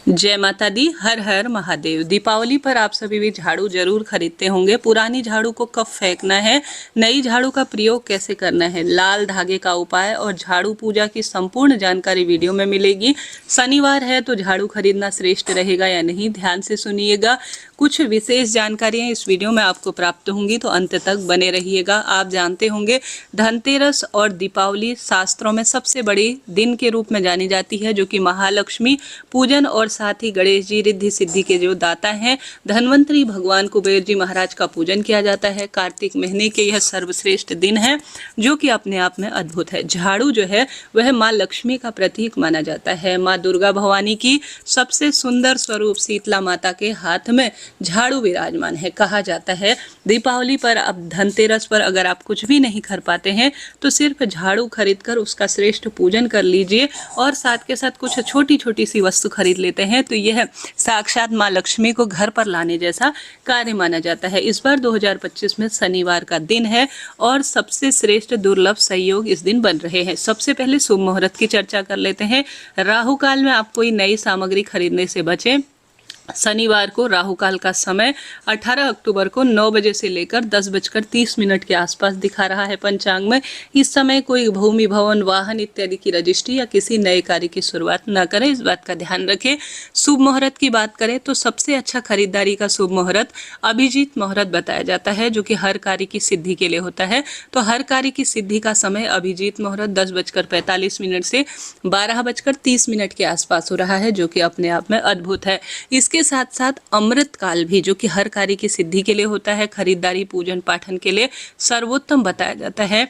जय माता दी। हर हर महादेव। दीपावली पर आप सभी भी झाड़ू जरूर खरीदते होंगे। पुरानी झाड़ू को कब फेंकना है, नई झाड़ू का प्रयोग कैसे करना है, लाल धागे का उपाय और झाड़ू पूजा की संपूर्ण जानकारी वीडियो में मिलेगी। शनिवार है तो झाड़ू खरीदना श्रेष्ठ रहेगा या नहीं, ध्यान से सुनिएगा। कुछ विशेष जानकारियां इस वीडियो में आपको प्राप्त होंगी, तो अंत तक बने रहिएगा। आप जानते होंगे धनतेरस और दीपावली शास्त्रों में सबसे बड़ी दिन के रूप में जानी जाती है, जो कि महालक्ष्मी पूजन और साथ ही गणेश जी रिद्धि सिद्धि के जो दाता हैं, धन्वंतरी भगवान कुबेर जी महाराज का पूजन किया जाता है। कार्तिक महीने के यह सर्वश्रेष्ठ दिन है, जो कि अपने आप में अद्भुत है। झाड़ू जो है वह माँ लक्ष्मी का प्रतीक माना जाता है। माँ दुर्गा भवानी की सबसे सुंदर स्वरूप शीतला माता के हाथ में झाड़ू विराजमान है। कहा जाता है दीपावली पर, अब धनतेरस पर अगर आप कुछ भी नहीं कर पाते हैं तो सिर्फ झाड़ू खरीद कर उसका श्रेष्ठ पूजन कर लीजिए और साथ के साथ कुछ छोटी छोटी सी वस्तु खरीद लेते हैं तो यह साक्षात माँ लक्ष्मी को घर पर लाने जैसा कार्य माना जाता है। इस बार 2025 में शनिवार का दिन है और सबसे श्रेष्ठ दुर्लभ संयोग इस दिन बन रहे हैं। सबसे पहले शुभ मुहूर्त की चर्चा कर लेते हैं। राहु काल में आप कोई नई सामग्री खरीदने से बचें। शनिवार को राहु काल का समय 18 अक्टूबर को 9 बजे से लेकर 10:30 के आसपास दिखा रहा है पंचांग में। इस समय कोई भूमि, भवन, वाहन इत्यादि की रजिस्ट्री या किसी नए कार्य की शुरुआत न करें, इस बात का ध्यान रखें। शुभ मुहूर्त की बात करें तो सबसे अच्छा खरीदारी का शुभ मुहूर्त अभिजीत मुहूर्त बताया जाता है, जो कि हर कार्य की सिद्धि के लिए होता है। तो हर कार्य की सिद्धि का समय अभिजीत मुहूर्त 10:45 से 12:30 के आसपास हो रहा है, जो कि अपने आप में अद्भुत है। इसके साथ साथ अमृत काल भी, जो कि हर कार्य की सिद्धि के लिए होता है, खरीदारी, पूजन पाठन के लिए सर्वोत्तम बताया जाता है।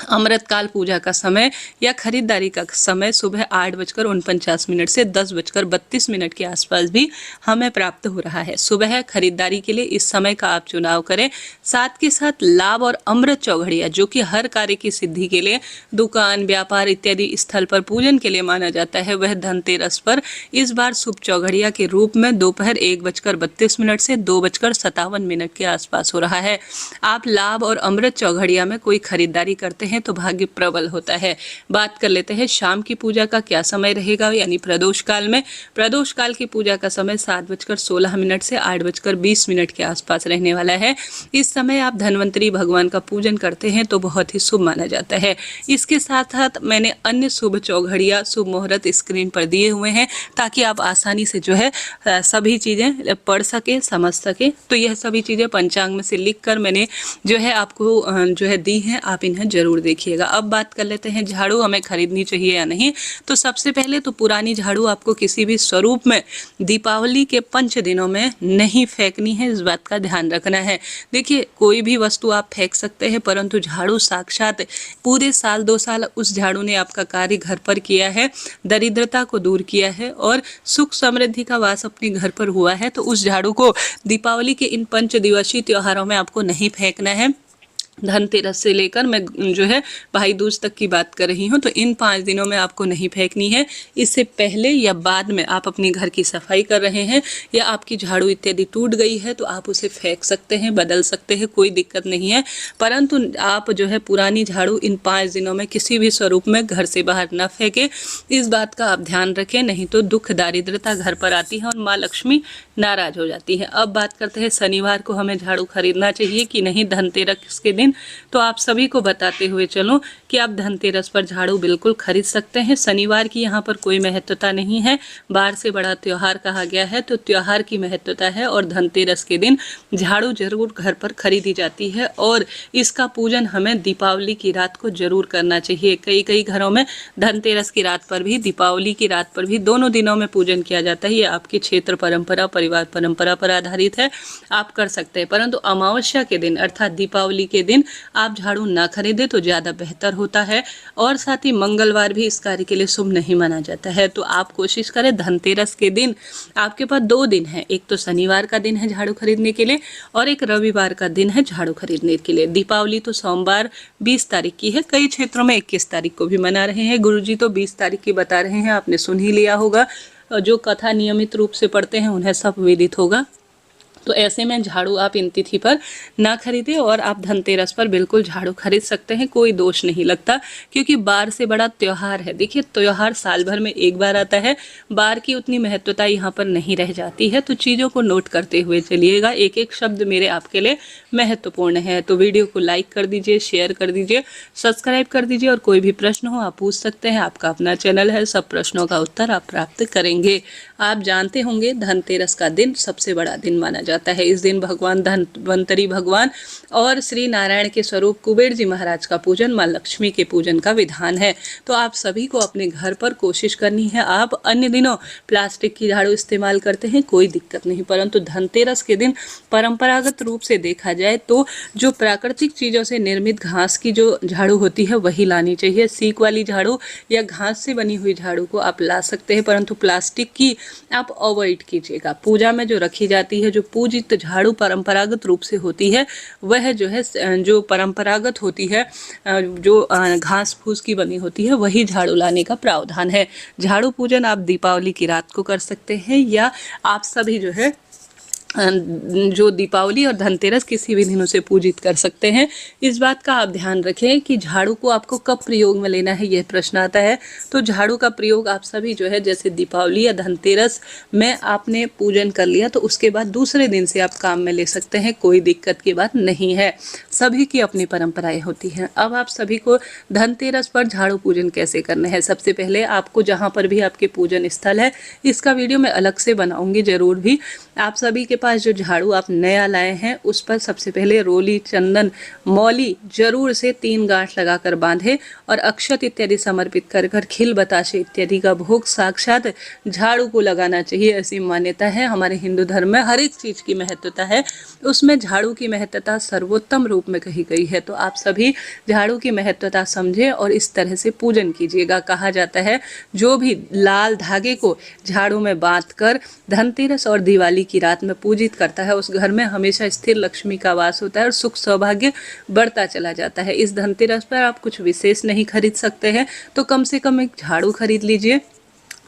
अमृत काल पूजा का समय या खरीदारी का समय सुबह 8:49 से 10:32 के आसपास भी हमें प्राप्त हो रहा है। सुबह खरीदारी के लिए इस समय का आप चुनाव करें। साथ के साथ लाभ और अमृत चौघड़िया, जो कि हर कार्य की सिद्धि के लिए, दुकान, व्यापार इत्यादि स्थल पर पूजन के लिए माना जाता है, वह धनतेरस पर इस बार शुभ चौघड़िया के रूप में दोपहर 1:32 से 2:57 के आसपास हो रहा है। आप लाभ और अमृत चौघड़िया में कोई खरीदारी करते हैं तो भाग्य प्रबल होता है। बात कर लेते हैं शाम की पूजा का क्या समय रहेगा, यानी प्रदोष काल में। प्रदोष काल की पूजा का समय 7:16 से 8:20 के आसपास रहने वाला है। इस समय आप धन्वंतरी भगवान का पूजन करते हैं तो बहुत ही शुभ माना जाता है। इसके साथ साथ मैंने अन्य शुभ चौघड़िया, शुभ मुहूर्त स्क्रीन पर दिए हुए हैं, ताकि आप आसानी से जो है सभी चीज़ें पढ़ सके, समझ सके। तो यह सभी चीज़ें पंचांग में से लिख कर मैंने जो है आपको जो है दी हैं, आप इन्हें जरूर देखिएगा। अब बात कर लेते हैं झाड़ू हमें खरीदनी चाहिए या नहीं। तो सबसे पहले तो पुरानी झाड़ू आपको किसी भी स्वरूप में दीपावली के 5 दिनों में नहीं फेंकनी है, इस बात का ध्यान रखना है। देखिए, कोई भी वस्तु आप फेंक सकते हैं, परंतु झाड़ू साक्षात पूरे साल 2 साल उस झाड़ू ने आपका कार्य घर पर किया है, दरिद्रता को दूर किया है और सुख समृद्धि का वास अपने घर पर हुआ है, तो उस झाड़ू को दीपावली के इन 5 दिवसीय त्योहारों में आपको नहीं फेंकना है। धनतेरस से लेकर मैं जो है भाई दूज तक की बात कर रही हूँ, तो इन 5 दिनों में आपको नहीं फेंकनी है। इससे पहले या बाद में आप अपने घर की सफाई कर रहे हैं या आपकी झाड़ू इत्यादि टूट गई है तो आप उसे फेंक सकते हैं, बदल सकते हैं, कोई दिक्कत नहीं है। परंतु आप जो है पुरानी झाड़ू इन 5 दिनों में किसी भी स्वरूप में घर से बाहर न फेंके, इस बात का आप ध्यान रखें, नहीं तो दुख दारिद्रता घर पर आती है और माँ लक्ष्मी नाराज हो जाती है। अब बात करते हैं शनिवार को हमें झाड़ू खरीदना चाहिए कि नहीं धनतेरस के दिन। तो आप सभी को बताते हुए चलो कि आप धनतेरस पर झाड़ू बिल्कुल खरीद सकते हैं। शनिवार की यहाँ पर कोई महत्वता नहीं है, बार से बड़ा त्योहार कहा गया है, तो त्योहार की महत्वता है और धनतेरस के दिन झाड़ू जरूर घर पर खरीदी जाती है और इसका पूजन हमें दीपावली की रात को जरूर करना चाहिए। कई कई घरों में धनतेरस की रात पर भी, दीपावली की रात पर भी, दोनों दिनों में पूजन किया जाता है। ये आपकी क्षेत्र परंपरा, परिवार परंपरा पर आधारित है, आप कर सकते हैं। परंतु अमावस्या के दिन अर्थात दीपावली के दिन आप झाड़ू ना खरीदें तो ज़्यादा बेहतर होता है। और साथ ही मंगलवार भी इस कार्य के लिए शुभ नहीं माना जाता है, तो आप कोशिश करें धनतेरस के दिन, आपके पास 2 दिन है, एक तो शनिवार का दिन है झाड़ू खरीदने के लिए और एक रविवार का दिन है झाड़ू खरीदने के लिए। दीपावली तो सोमवार 20 तारीख की है, कई क्षेत्रों में 21 तारीख को भी मना रहे हैं। गुरुजी तो 20 तारीख की बता रहे हैं, आपने सुन ही लिया होगा। जो कथा नियमित रूप से पढ़ते हैं उन्हें सब विदित होगा। तो ऐसे में झाड़ू आप इन तिथि पर ना खरीदें और आप धनतेरस पर बिल्कुल झाड़ू खरीद सकते हैं, कोई दोष नहीं लगता, क्योंकि बार से बड़ा त्योहार है। देखिए, त्योहार साल भर में एक बार आता है, बार की उतनी महत्वता यहाँ पर नहीं रह जाती है। तो चीज़ों को नोट करते हुए चलिएगा, एक एक शब्द मेरे आपके लिए महत्वपूर्ण है। तो वीडियो को लाइक कर दीजिए, शेयर कर दीजिए, सब्सक्राइब कर दीजिए, और कोई भी प्रश्न हो आप पूछ सकते हैं। आपका अपना चैनल है, सब प्रश्नों का उत्तर आप प्राप्त करेंगे। आप जानते होंगे धनतेरस का दिन सबसे बड़ा दिन माना जाता है। इस दिन भगवान धन्वंतरी भगवान और श्री नारायण के स्वरूप कुबेर जी महाराज का पूजन, माँ लक्ष्मी के पूजन का विधान है। तो आप सभी को अपने घर पर कोशिश करनी है। आप अन्य दिनों प्लास्टिक की झाड़ू इस्तेमाल करते हैं, कोई दिक्कत नहीं, परंतु धनतेरस के दिन परंपरागत रूप से देखा जाए तो जो प्राकृतिक चीज़ों से निर्मित घास की जो झाड़ू होती है वही लानी चाहिए। सीक वाली झाड़ू या घास से बनी हुई झाड़ू को आप ला सकते हैं, परंतु प्लास्टिक की आप अवॉइड कीजिएगा। पूजा में जो रखी जाती है, जो पूजित झाड़ू परंपरागत रूप से होती है, वह जो है जो परंपरागत होती है, जो घास फूस की बनी होती है, वही झाड़ू लाने का प्रावधान है। झाड़ू पूजन आप दीपावली की रात को कर सकते हैं, या आप सभी जो है जो दीपावली और धनतेरस किसी भी दिनों से पूजित कर सकते हैं। इस बात का आप ध्यान रखें कि झाड़ू को आपको कब प्रयोग में लेना है, यह प्रश्न आता है। तो झाड़ू का प्रयोग आप सभी जो है, जैसे दीपावली या धनतेरस में आपने पूजन कर लिया तो उसके बाद दूसरे दिन से आप काम में ले सकते हैं, कोई दिक्कत की बात नहीं है। सभी की अपनी परंपराएं होती हैं। अब आप सभी को धनतेरस पर झाड़ू पूजन कैसे करना है, सबसे पहले आपको जहाँ पर भी आपके पूजन स्थल है, इसका वीडियो मैं अलग से बनाऊंगी जरूर भी। आप सभी के पास जो झाड़ू आप नया लाए हैं उस पर सबसे पहले रोली, चंदन, मौली जरूर से 3 गांठ लगाकर बांधे और अक्षत इत्यादि समर्पित कर कर खिल बताशे इत्यादि का भोग साक्षात झाड़ू को लगाना चाहिए। ऐसी मान्यता है हमारे हिंदू धर्म में। हर एक चीज़ की महत्वता है, उसमें झाड़ू की महत्वता सर्वोत्तम रूप में कही गई है। तो आप सभी झाड़ू की महत्वता समझें और इस तरह से पूजन कीजिएगा। कहा जाता है जो भी लाल धागे को झाड़ू में बांध कर धनतेरस और दिवाली की रात में पूजित करता है, उस घर में हमेशा स्थिर लक्ष्मी का वास होता है और सुख सौभाग्य बढ़ता चला जाता है। इस धनतेरस पर आप कुछ विशेष नहीं खरीद सकते हैं, तो कम से कम एक झाड़ू खरीद लीजिए,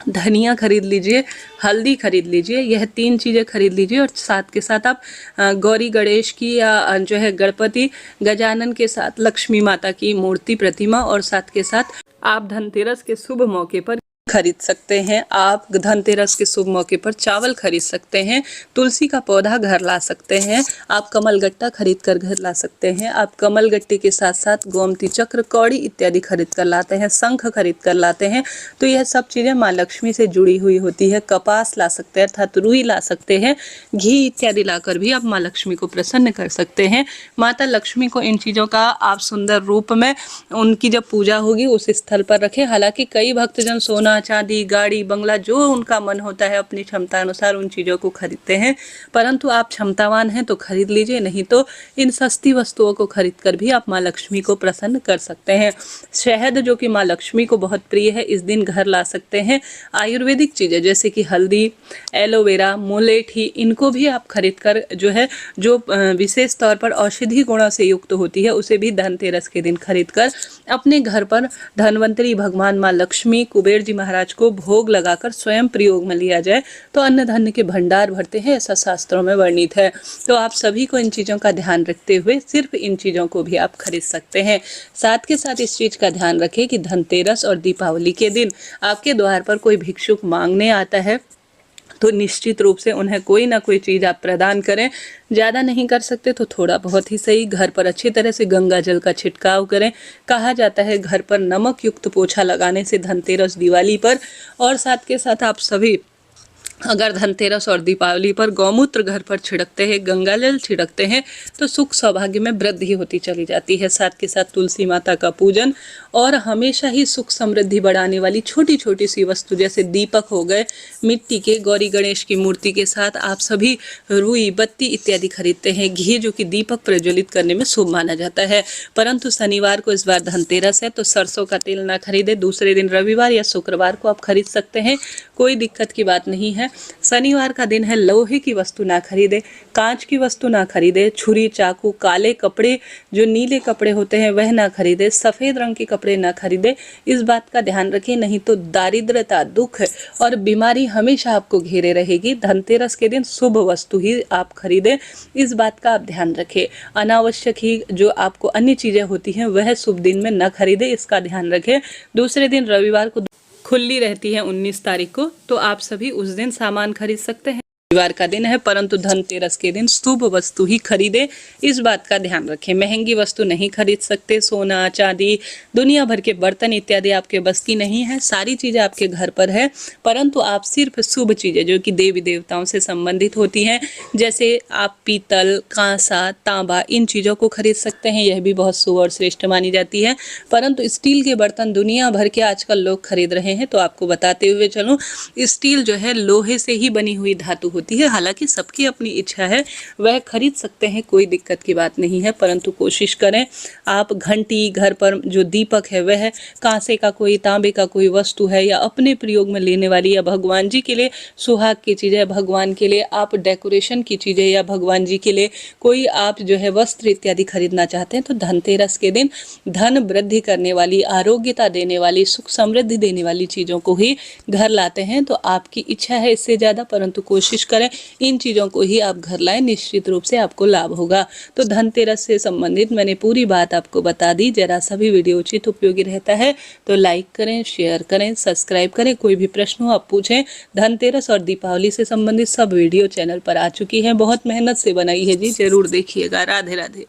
धनिया खरीद लीजिए, हल्दी खरीद लीजिए, यह 3 चीज़ें खरीद लीजिए। और साथ के साथ आप गौरी गणेश की या जो है गणपति गजानन के साथ लक्ष्मी माता की मूर्ति, प्रतिमा, और साथ के साथ आप धनतेरस के शुभ मौके पर खरीद सकते हैं। आप धनतेरस के शुभ मौके पर चावल खरीद सकते हैं, तुलसी का पौधा घर ला सकते हैं, आप कमल गट्टा खरीद कर घर ला सकते हैं। आप कमल गट्टे के साथ साथ गोमती चक्र, कौड़ी इत्यादि खरीद कर लाते हैं, शंख खरीद कर लाते हैं। तो यह सब चीज़ें माँ लक्ष्मी से जुड़ी हुई होती है। कपास ला सकते हैं अर्थात रुई ला सकते हैं, घी इत्यादि लाकर भी आप माँ लक्ष्मी को प्रसन्न कर सकते हैं। माता लक्ष्मी को इन चीज़ों का आप सुंदर रूप में उनकी जब पूजा होगी उस स्थल पर रखें। हालांकि कई भक्तजन सोना, चांदी, गाड़ी, बंगला, जो उनका मन होता है अपनी क्षमता अनुसार उन चीज़ों को खरीदते हैं, परंतु आप क्षमतावान हैं तो खरीद लीजिए, नहीं तो इन सस्ती वस्तुओं को खरीद कर भी आप माँ लक्ष्मी को प्रसन्न कर सकते हैं। शहद जो कि माँ लक्ष्मी को बहुत प्रिय है, इस दिन घर ला सकते हैं। आयुर्वेदिक चीज़ें जैसे कि हल्दी, एलोवेरा, मुलेठी, इनको भी आप खरीद कर जो है, जो विशेष तौर पर औषधि गुणों से युक्त होती है, उसे भी धनतेरस के दिन खरीद कर अपने घर पर धन्वंतरी भगवान माँ लक्ष्मी, कुबेर जी महाराज को भोग लगाकर स्वयं प्रयोग में लिया जाए तो अन्न धन्य के भंडार भरते हैं, ऐसा शास्त्रों में वर्णित है। तो आप सभी को इन चीज़ों का ध्यान रखते हुए सिर्फ इन चीज़ों को भी आप खरीद सकते हैं। साथ के साथ इस चीज़ का ध्यान रखें कि धनतेरस और दीपावली के दिन आपके द्वार पर कोई भिक्षुक मांगने आता है तो निश्चित रूप से उन्हें कोई ना कोई चीज़ आप प्रदान करें। ज़्यादा नहीं कर सकते तो थोड़ा बहुत ही सही। घर पर अच्छी तरह से गंगा जल का छिड़काव करें। कहा जाता है घर पर नमक युक्त पोछा लगाने से धनतेरस, दिवाली पर, और साथ के साथ आप सभी अगर धनतेरस और दीपावली पर गौमूत्र घर पर छिड़कते हैं, गंगा जल छिड़कते हैं, तो सुख सौभाग्य में वृद्धि होती चली जाती है। साथ के साथ तुलसी माता का पूजन और हमेशा ही सुख समृद्धि बढ़ाने वाली छोटी छोटी सी वस्तु जैसे दीपक हो गए मिट्टी के, गौरी गणेश की मूर्ति के साथ आप सभी रुई, बत्ती इत्यादि खरीदते हैं। घी जो कि दीपक प्रज्वलित करने में शुभ माना जाता है, परंतु शनिवार को इस बार धनतेरस है तो सरसों का तेल ना खरीदे। दूसरे दिन रविवार या शुक्रवार को आप खरीद सकते हैं, कोई दिक्कत की बात नहीं है। शनिवार का दिन है, लोहे की वस्तु ना खरीदे, कांच की वस्तु ना खरीदे, छुरी चाकू, काले कपड़े जो नीले कपड़े होते हैं वह ना खरीदे, सफ़ेद रंग के कपड़े ना खरीदे। इस बात का ध्यान रखें, नहीं तो दारिद्रता, दुख और बीमारी हमेशा आपको घेरे रहेगी। धनतेरस के दिन शुभ वस्तु ही आप खरीदें, इस बात का आप ध्यान रखें। अनावश्यक ही जो आपको अन्य चीज़ें होती हैं वह शुभ दिन में न खरीदें, इसका ध्यान रखें। दूसरे दिन रविवार को खुली रहती है 19 तारीख को, तो आप सभी उस दिन सामान खरीद सकते हैं। रविवार का दिन है, परंतु धनतेरस के दिन शुभ वस्तु ही खरीदे, इस बात का ध्यान रखें। महंगी वस्तु नहीं खरीद सकते, सोना चांदी, दुनिया भर के बर्तन इत्यादि आपके बस की नहीं है। सारी चीज़ें आपके घर पर है, परंतु आप सिर्फ शुभ चीज़ें जो कि देवी देवताओं से संबंधित होती हैं, जैसे आप पीतल, कांसा, तांबा, इन चीज़ों को खरीद सकते हैं। यह भी बहुत शुभ और श्रेष्ठ मानी जाती है। परंतु स्टील के बर्तन दुनिया भर के आजकल लोग खरीद रहे हैं, तो आपको बताते हुए चलूँ, स्टील जो है लोहे से ही बनी हुई धातु होती है। हालांकि सबकी अपनी इच्छा है, वह खरीद सकते हैं, कोई दिक्कत की बात नहीं है, परंतु कोशिश करें आप घंटी, घर पर जो दीपक है वह कांसे का कोई, तांबे का कोई वस्तु है, या अपने प्रयोग में लेने वाली, या भगवान जी के लिए सुहाग की चीज़ें, भगवान के लिए आप डेकोरेशन की चीज़ें, या भगवान जी के लिए कोई आप जो है वस्त्र इत्यादि खरीदना चाहते हैं, तो धनतेरस के दिन धन वृद्धि करने वाली, आरोग्यता देने वाली, सुख समृद्धि देने वाली चीज़ों को ही घर लाते हैं। तो आपकी इच्छा है इससे ज़्यादा, परंतु कोशिश करें इन चीज़ों को ही आप घर लाएं, निश्चित रूप से आपको लाभ होगा। तो धनतेरस से संबंधित मैंने पूरी बात आपको बता दी। जरा सा भी वीडियो उचित उपयोगी रहता है तो लाइक करें, शेयर करें, सब्सक्राइब करें। कोई भी प्रश्न हो आप पूछें। धनतेरस और दीपावली से संबंधित सब वीडियो चैनल पर आ चुकी है, बहुत मेहनत से बनाई है जी, जरूर देखिएगा। राधे राधे।